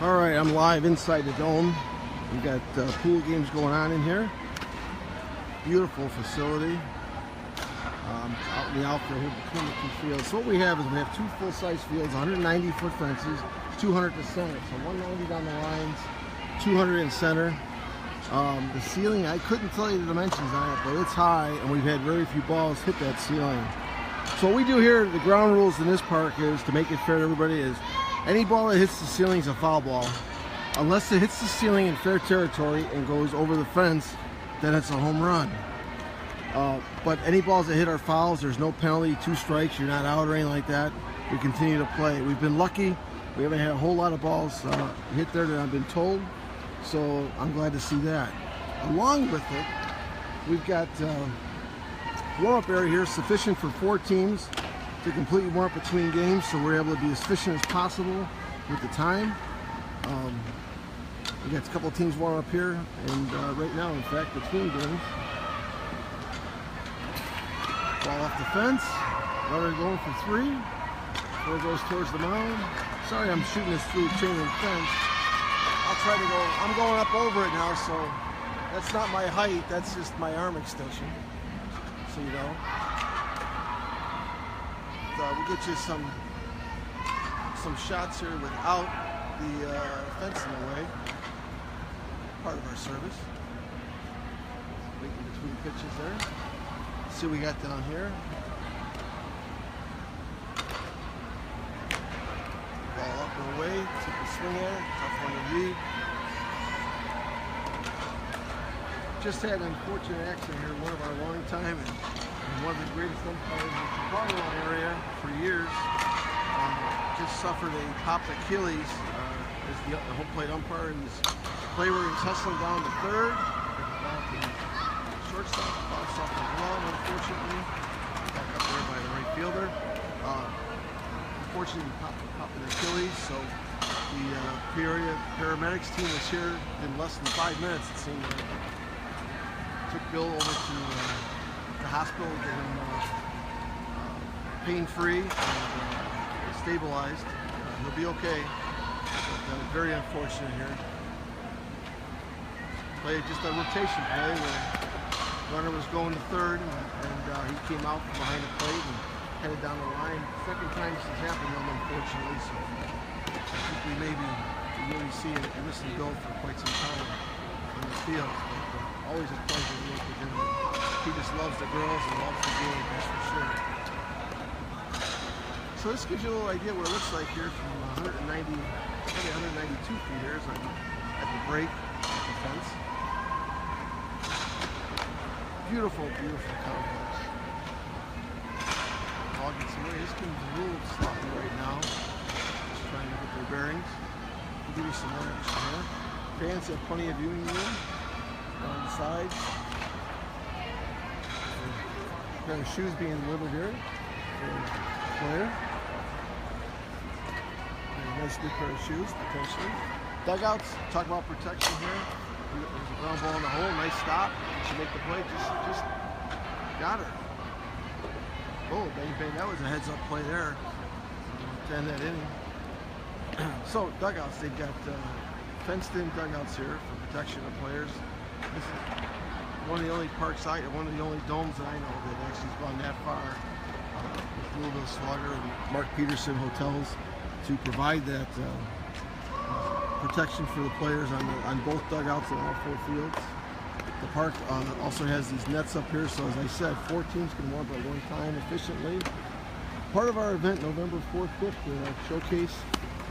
All right, I'm live inside the dome. We got pool games going on in here. Beautiful facility. Out in the outfield here between the two fields. So what we have is we have two full-size fields, 190-foot fences, 200 to center. So 190 down the lines, 200 in center. The ceiling, I couldn't tell you the dimensions on it, but it's high, and we've had very few balls hit that ceiling. So what we do here, the ground rules in this park is, to make it fair to everybody, is any ball that hits the ceiling is a foul ball. Unless it hits the ceiling in fair territory and goes over the fence, then it's a home run. But any balls that hit our fouls, there's no penalty, 2 strikes, you're not out or anything like that. We continue to play. We've been lucky. We haven't had a whole lot of balls hit there that I've been told. So I'm glad to see that. Along with it, we've got warm-up area here sufficient for 4 teams to completely warm up between games, so we're able to be as efficient as possible with the time. We got a couple of teams warm up here, and right now, in fact, between games. Ball off the fence, runner going for 3. Ball goes towards the mound. Sorry, I'm shooting this through chain link fence. I'll try to go, I'm going up over it now, so that's not my height, that's just my arm extension, so you know. We'll get you some shots here without the fence in the way. Part of our service. Waiting between pitches there. Let's see what we got down here. Ball up and away. Took a swing at it. Tough one to read. Just had an unfortunate accident here. One of our long time and one of the greatest umpires in the Chicago area for years. Just suffered a popped Achilles as the home plate umpire, and his player was hustling down to third. Down to shortstop, bounced off the glove, unfortunately. Back up there by the right fielder. Unfortunately, he popped an Achilles, so the Peoria paramedics team was here in less than 5 minutes, it seemed like. Took Bill over to the hospital, get him pain-free and stabilized. He'll be okay, but very unfortunate here. Played just a rotation play where the runner was going to third, and he came out from behind the plate and headed down the line. Second time this has happened to him, unfortunately, so I think we maybe really see it and listen to Bill for quite some time in the field. Always a pleasure to work with him. He just loves the girls and loves the game, that's for sure. So this gives you a little idea what it looks like here from 192 feet here at the break of the fence. Beautiful, beautiful complex. Ball gets away. This game's a little sloppy right now. Just trying to get their bearings. We'll give you some more action here. Fans have plenty of viewing room on the sides. A pair of shoes being delivered here for the player. A nice new pair of shoes, potentially. Dugouts, talk about protection here. There's a ground ball in the hole, nice stop. She make the play, just got her. Oh, bang, bang, that was a heads-up play there to end that inning. So, dugouts, they've got fenced-in dugouts here for protection of players. This is one of the only parks one of the only domes that I know that actually has gone that far with Louisville Slugger and Mark Peterson hotels to provide that protection for the players on both dugouts and all 4 fields. The park also has these nets up here, so as I said, 4 teams can warm up at one time efficiently. Part of our event, November 4th, 5th, the showcase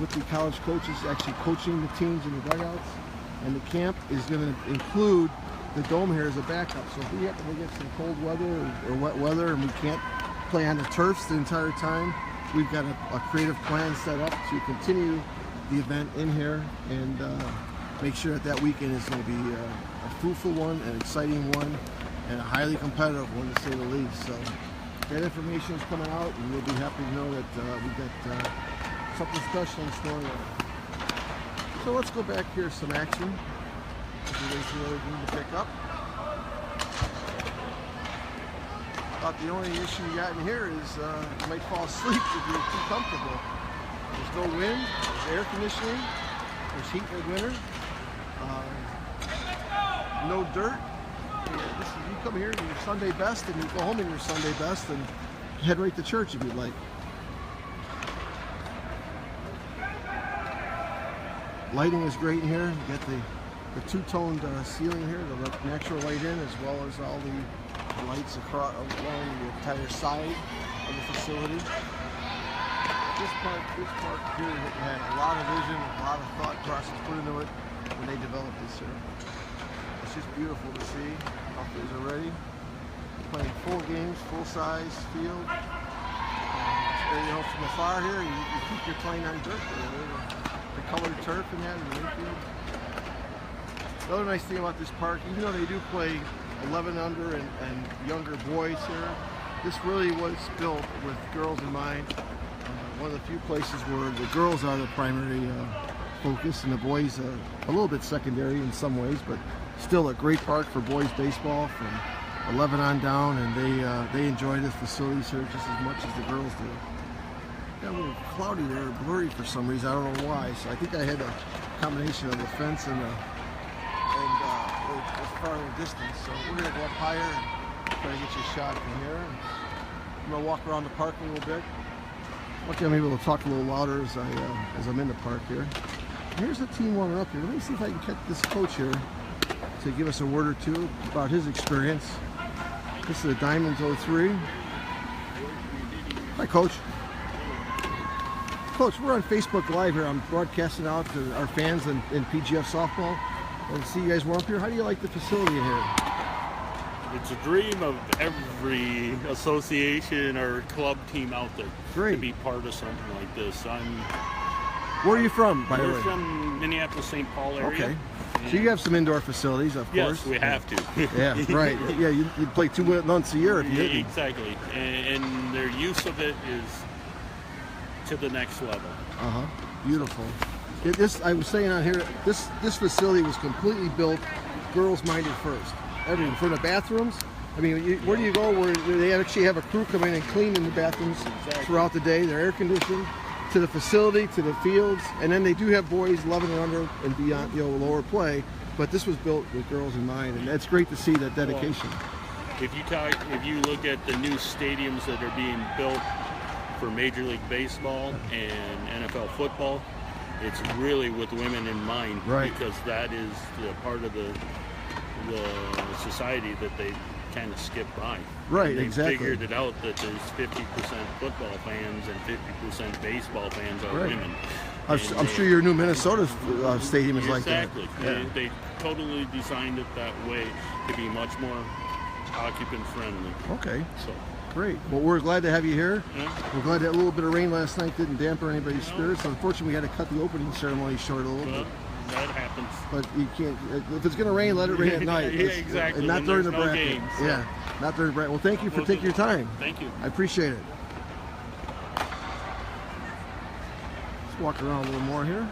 with the college coaches actually coaching the teams in the dugouts. And the camp is going to include the dome here as a backup. So if we happen to get some cold weather or wet weather and we can't play on the turfs the entire time, we've got a creative plan set up to continue the event in here and make sure that weekend is going to be a fruitful one, an exciting one, and a highly competitive one, to say the least. So that information is coming out, and you'll be happy to know that we've got something special in store there. So let's go back here, some action. Everybody's need to pick up. About the only issue you got in here is you might fall asleep if you're too comfortable. There's no wind, there's air conditioning. There's heat in winter. No dirt. You come here in your Sunday best, and you go home in your Sunday best, and head right to church if you'd like. Lighting is great in here. You get the two-toned ceiling here, the natural light in, as well as all the lights across along the entire side of the facility. This park here had a lot of vision, a lot of thought process put into it when they developed this here. It's just beautiful to see. Outfitters are ready. Playing full games, full-size field. From afar here, you think you're playing on dirt. The colored turf and that in the infield. The other nice thing about this park, even though they do play 11 under and younger boys here, this really was built with girls in mind. One of the few places where the girls are the primary focus and the boys a little bit secondary in some ways, but still a great park for boys baseball from 11 on down, and they enjoy the facilities here just as much as the girls do. Got a little cloudy there, blurry for some reason. I don't know why. So I think I had a combination of the fence and as far a distance. So we're gonna go up higher and try to get you a shot from here. I'm gonna walk around the park a little bit. Luckily, I'm able to talk a little louder as I'm in the park here. And here's the team warming up here. Let me see if I can catch this coach here to give us a word or two about his experience. This is the Diamonds 03. Hi, Coach. Coach, we're on Facebook Live here. I'm broadcasting out to our fans in PGF softball. And see you guys warm up here. How do you like the facility in here? It's a dream of every association or club team out there. Great. To be part of something like this. Where are you from, by the way? We're from Minneapolis, St. Paul area. Okay. So you have some indoor facilities, of course. Yes, we have to. Yeah, right. Yeah, you play 2 months a year if you didn't. Exactly. And their use of it is to the next level. Beautiful. I was saying on here, this facility was completely built girls-minded first. Everything from the bathrooms. I mean, where do you go where they actually have a crew come in and clean in the bathrooms throughout the day? They're air conditioned. To the facility, to the fields, and then they do have boys 11 and under and beyond, lower play. But this was built with girls in mind, and it's great to see that dedication. Well, if you look at the new stadiums that are being built for Major League Baseball and NFL football, it's really with women in mind, right? Because that is the part of the society that they kind of skip by. Right, and they exactly. figured it out that there's 50% football fans and 50% baseball fans are women. I'm sure your new Minnesota stadium is like that. Exactly. Yeah. They totally designed it that way to be much more occupant friendly. Okay. So great. Well, we're glad to have you here. Yeah. We're glad that a little bit of rain last night didn't dampen anybody's spirits. Unfortunately, we had to cut the opening ceremony short a little bit. That happens. But you can't. If it's going to rain, let it rain at night. Yeah, exactly. And not during the bracket. Games, so. Yeah, not during the bracket. Well, thank you for taking your time. Thank you. I appreciate it. Let's walk around a little more here.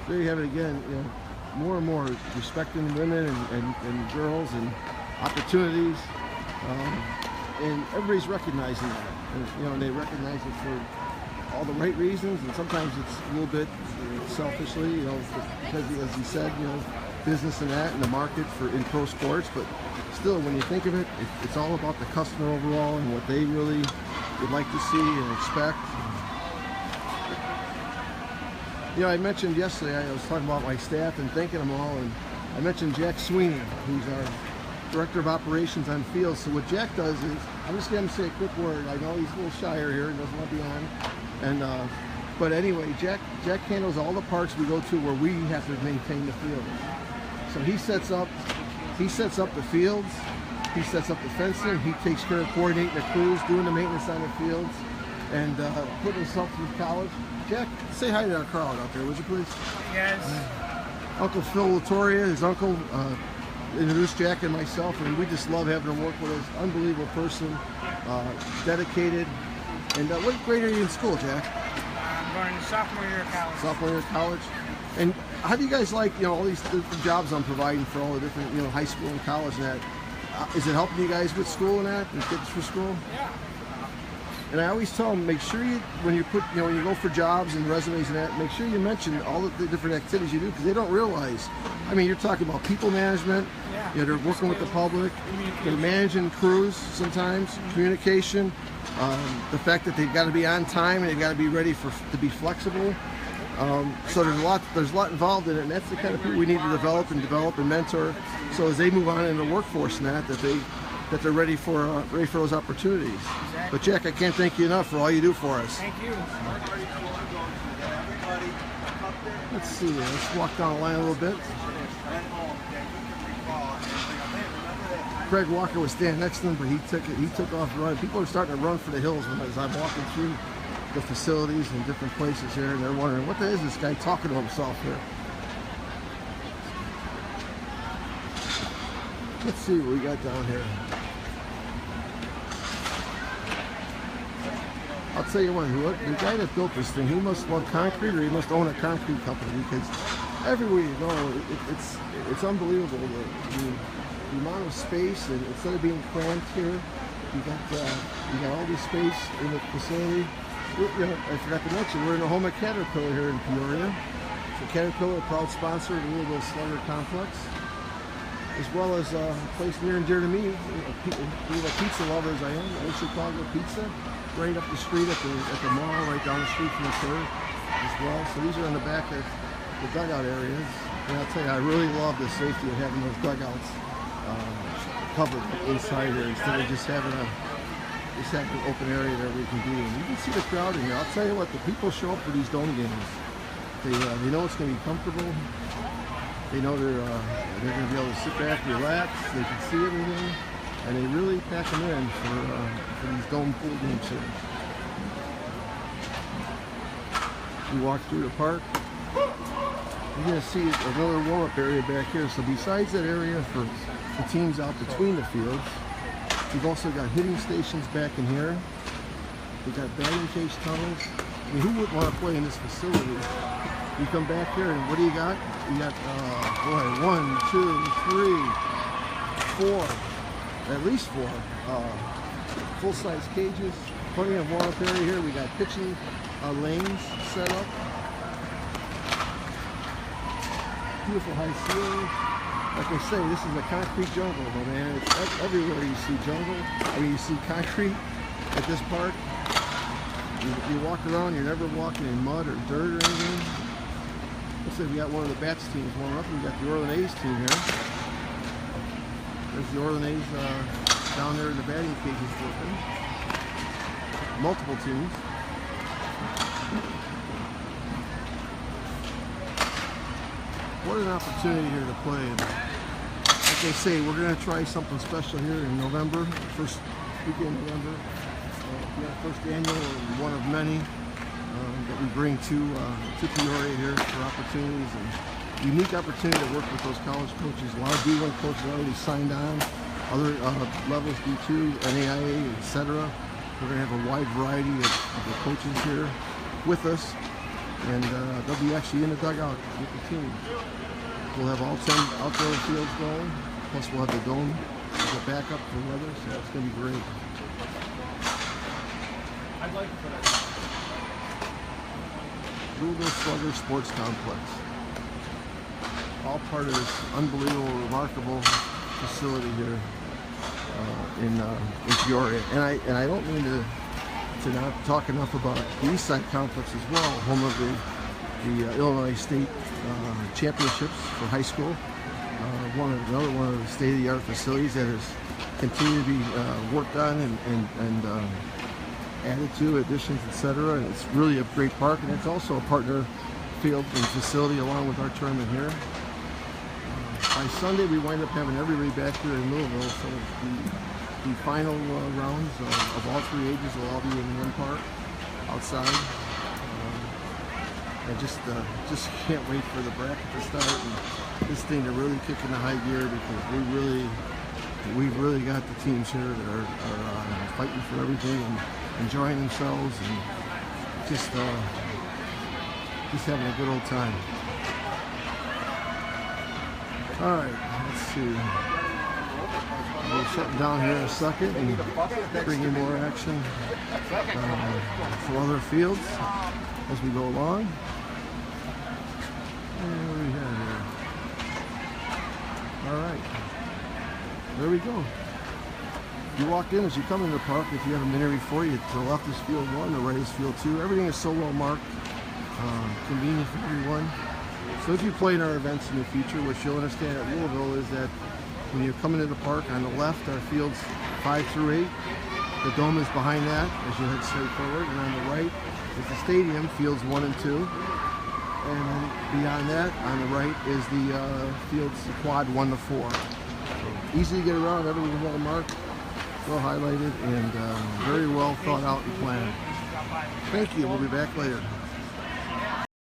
There you have it again. More and more respecting women and girls and opportunities, and everybody's recognizing that. And they recognize it for all the right reasons, and sometimes it's a little bit selfishly, because as you said, business and that, and the market in pro sports. But still, when you think of it, it's all about the customer overall and what they really would like to see and expect. I mentioned yesterday, I was talking about my staff and thanking them all, and I mentioned Jack Sweeney, who's our Director of Operations on field. So what Jack does is, I'm just going to say a quick word. I know he's a little shyer here and doesn't want to be on. But anyway, Jack handles all the parks we go to where we have to maintain the field. So he sets up the fields, he sets up the fencing, he takes care of coordinating the crews, doing the maintenance on the fields, and putting himself through college. Jack, say hi to our crowd out there, would you please? Yes. Uncle Phil Latoria, his uncle, introduced Jack and myself, and we just love having him work with us. Unbelievable person, dedicated. And what grade are you in school, Jack? I'm going to sophomore year of college. Sophomore year of college. And how do you guys like, all these different jobs I'm providing for all the different, high school and college and that? Is it helping you guys with school and that, and kids for school? Yeah. And I always tell them, make sure you, when you put, when you go for jobs and resumes and that, make sure you mention all the different activities you do, because they don't realize. I mean, you're talking about people management, they're working with the public, they're managing crews sometimes, communication, the fact that they've got to be on time and they've got to be ready to be flexible. So there's a lot involved in it, and that's the kind of people we need to develop and mentor, so as they move on in the workforce and that they're ready for those opportunities. Exactly. But Jack, I can't thank you enough for all you do for us. Thank you. Let's see, let's walk down the line a little bit. Craig Walker was standing next to him, but he took off running. People are starting to run for the hills as I'm walking through the facilities and different places here, and they're wondering, what the hell is this guy talking to himself here? Let's see what we got down here. I'll tell you what, the guy that built this thing, he must love concrete, or he must own a concrete company, because everywhere you go, it's unbelievable the amount of space, and instead of being cramped here, you got all this space in the facility. I forgot to mention, we're in the home of Caterpillar here in Peoria. So Caterpillar, a proud sponsor of the Louisville Slugger Complex, as well as a place near and dear to me, being a pizza lover as I am, Old Chicago Pizza, right up the street at the mall, right down the street from the store as well. So these are in the back of the dugout areas. And I'll tell you, I really love the safety of having those dugouts covered inside here, instead of just having an open area that we can be in. You can see the crowd in here. I'll tell you what, the people show up for these dome games. They know it's going to be comfortable. They know they're going to be able to sit back, relax. They can see everything, and they really pack them in for these dome pool games here. We walk through the park. You're going to see another warm-up area back here. So besides that area for the teams out between the fields, we've also got hitting stations back in here. We've got batting cage tunnels. I mean, who wouldn't want to play in this facility? You come back here, and what do you got? You got, 1, 2, 3, 4, at least 4 full-size cages. Plenty of warm-up area here. We got pitching lanes set up. Beautiful high ceilings. Like I say, this is a concrete jungle, but man, it's everywhere you see jungle. I mean, you see concrete at this park. You walk around, you're never walking in mud or dirt or anything. Let's say we got one of the Bats teams warming up. We got the Orland A's team here. There's the Orland A's down there in the batting cages working. Multiple teams. What an opportunity here to play. Like I say, we're going to try something special here in November, first weekend in November. First annual, and one of many that we bring to Peoria here for opportunities, and unique opportunity to work with those college coaches. A lot of D1 coaches already signed on, other levels, D2, NAIA, etc. We're going to have a wide variety of the coaches here with us, and they'll be actually in the dugout with the team. We'll have all 10 outdoor fields going, plus we'll have the dome as a backup for weather, so it's going to be great. I'd like to put it. Louisville Slugger Sports Complex. All part of this unbelievable, remarkable facility here in Peoria. And I don't mean to not talk enough about the Eastside Complex as well, home of the Illinois State Championships for high school. Another one of the state-of-the-art facilities that has continued to be worked on and added to, additions, etc. And it's really a great park, and it's also a partner field and facility along with our tournament here. By Sunday, we wind up having everybody back here in Louisville, so the final rounds of all 3 ages will all be in one park outside. I just can't wait for the bracket to start and this thing to really kick into high gear, because we've really got the teams here that are fighting for everything and enjoying themselves and just having a good old time. All right, let's see. We'll shut down here in a second and bring you more action from other fields as we go along. And what do we have here? All right, there we go. You walk in, as you come into the park, if you haven't been here before, to the left is field 1, the right is field 2. Everything is so well marked, convenient for everyone. So if you play in our events in the future, what you'll understand at Louisville is that when you come into the park, on the left are fields 5 through 8. The dome is behind that as you head straight forward, and on the right is the stadium, fields 1 and 2. And then beyond that, on the right, is the fields quad 1 to 4. So easy to get around, everything's well marked, well highlighted, and very well thought out and planned. Thank you, we'll be back later.